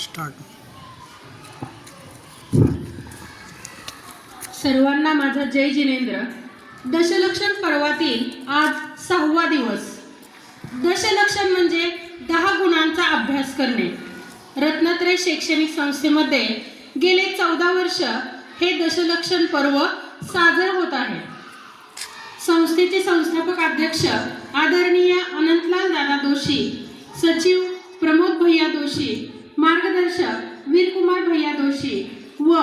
Start. सर्वांना माझा जय जिनेंद्र. दशलक्षण पर्वातील आज 6वा दिवस. दशलक्षण म्हणजे 10 गुणांचा अभ्यास करणे. रत्नत्रय शैक्षणिक संस्थेमध्ये गेले 14 वर्ष हे दशलक्षण पर्व साजरे होत आहे. संस्थेचे संस्थापक अध्यक्ष आदरणीय अनंतलाल दादा दोशी, सचिव प्रमोद भैया दोशी, मार्गदर्शक वीरकुमार भैया दोशी व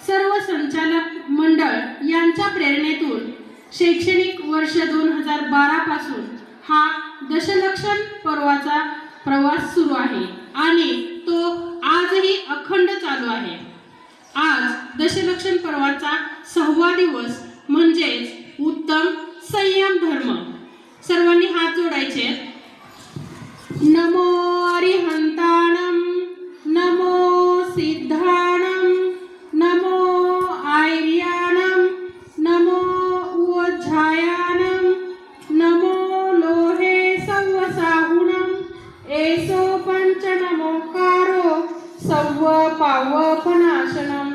सर्व संचालक मंडळ यांच्या प्रेरणेतून शैक्षणिक वर्ष 2012 पासून हा दशलक्षण पर्वाचा प्रवास सुरू आहे आणि तो आजही अखंड चालू आहे. आज दशलक्षण पर्वाचा 6वा दिवस म्हणजेच उत्तम संयम धर्म. सर्वांनी हात जोडायचे. नमो अरिहंताणं, नमो सिद्धाणं, नमो आर्याणं, नमो उज्जायाणं, नमो लोहे सव्वसाहुणं, एसो पंच नमोकारो सव्व पावपनाशनं,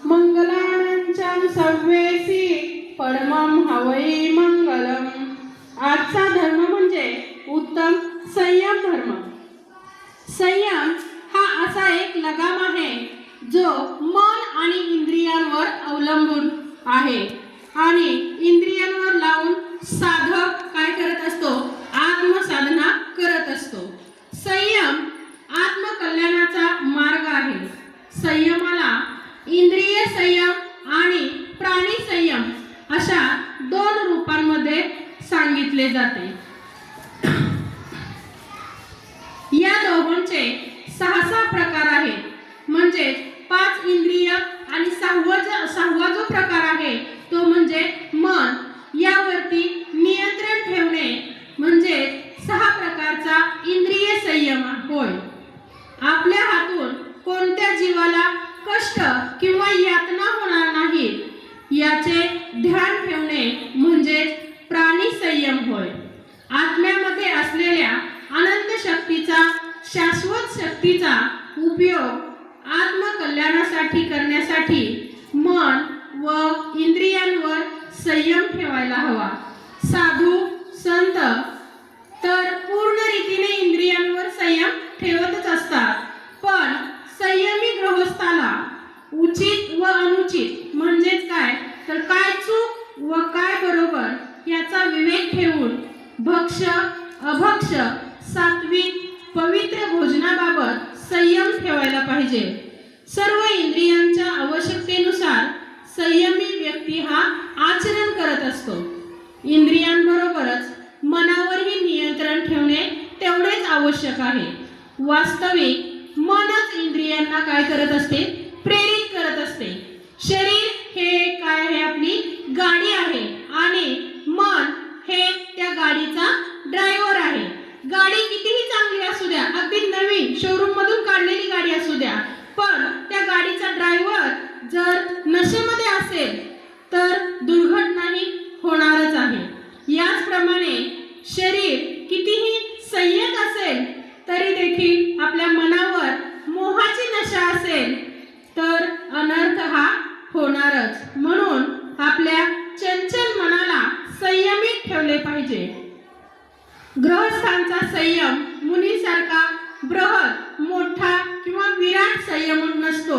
मंगलानंचं सव्वेसी परमं हवै मंगलम. आजचा धर्म म्हणजे उत्तम संयम धर्म. संयम हा असा एक लगाम आहे जो मन आणि इंद्रियांवर अवलंबून आहे आणि इंद्रियांवर लावून साधक काय करत असतो? आत्मसाधना करत असतो. संयम आत्मकल्याणाचा मार्ग आहे. संयमाला इंद्रिय संयम आणि प्राणी संयम अशा 2 रूपांमध्ये सांगितले जाते. या दोघांचे 6 प्रकार आहेत. म्हणजे 5 इंद्रिय आणि 6वा जो प्रकार आहे तो म्हणजे मन. यावरती नियंत्रण ठेवणे म्हणजे 6 प्रकारचा इंद्रिय संयम होय. आपल्या हातून कोणत्या जीवाला कष्ट किंवा यातना होणार नाही याचे ध्यान ठेवणे म्हणजे प्राणी संयम होय. आत्म्यामध्ये असलेल्या अनंत शक्तीचा, शाश्वत शक्तीचा उपयोग आत्मकल्याणासाठी करण्यासाठी मन व इंद्रियांवर संयम ठेवायला हवा. साधू संत तर पूर्ण रीतीने इंद्रियांवर संयम ठेवतच असतात, पण संयमी गृहस्थाला उचित व अनुचित म्हणजेच काय तर काय चूक व काय बरोबर याचा विवेक ठेवून भक्ष्य अभक्ष्य सात्विक पवित्र भोजनाबाबत संयम ठेवायला पाहिजे. सर्व इंद्रियांच्या आवश्यकतेनुसार संयमी व्यक्ती हा आचरण करत असतो. इंद्रियांबरोबरच मनावरही नियंत्रण ठेवणे तेवढेच आवश्यक आहे. वास्तविक मनच इंद्रियांना काय करत असते? प्रेरित करत असते. शरीर हे काय आहे? आपली गाडी आहे आणि मन हे त्या गाडीचा ड्रायव्हर आहे. गाडी कितीही चांगली असू द्या, अगदी नवीन शोरूम मधून काढलेली गाडी असू द्या, पण त्या गाडीचा ड्रायव्हर जर नशेमध्ये असेल तर दुर्घटनाही होणारच आहे. याचप्रमाणे शरीर कितीही संयत असेल तरी देखील आपल्या मनावर मोहाची नशा असेल तर अनर्थ हा होणारच. म्हणून आपल्या चंचल मनाला संयमित ठेवले पाहिजे. गृहस्थांचा संयम मुनीसारखा बृहत मोठा किंवा विराट संयम नसतो,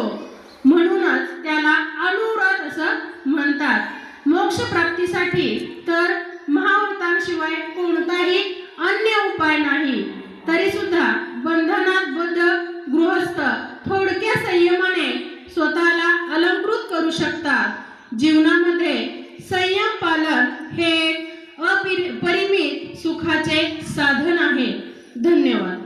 म्हणूनच त्याला अनुव्रत असं म्हणतात. मोक्ष प्राप्तीसाठी तर महाव्रतांशिवाय कोणताही अन्य उपाय नाही. तरी सुद्धा बंधनात बद्ध गृहस्थ थोडक्या संयमाने स्वतःला अलंकृत करू शकतात. जीवनामध्ये संयम पालन हे अपरिमित सुखाचे साधन आहे. धन्यवाद.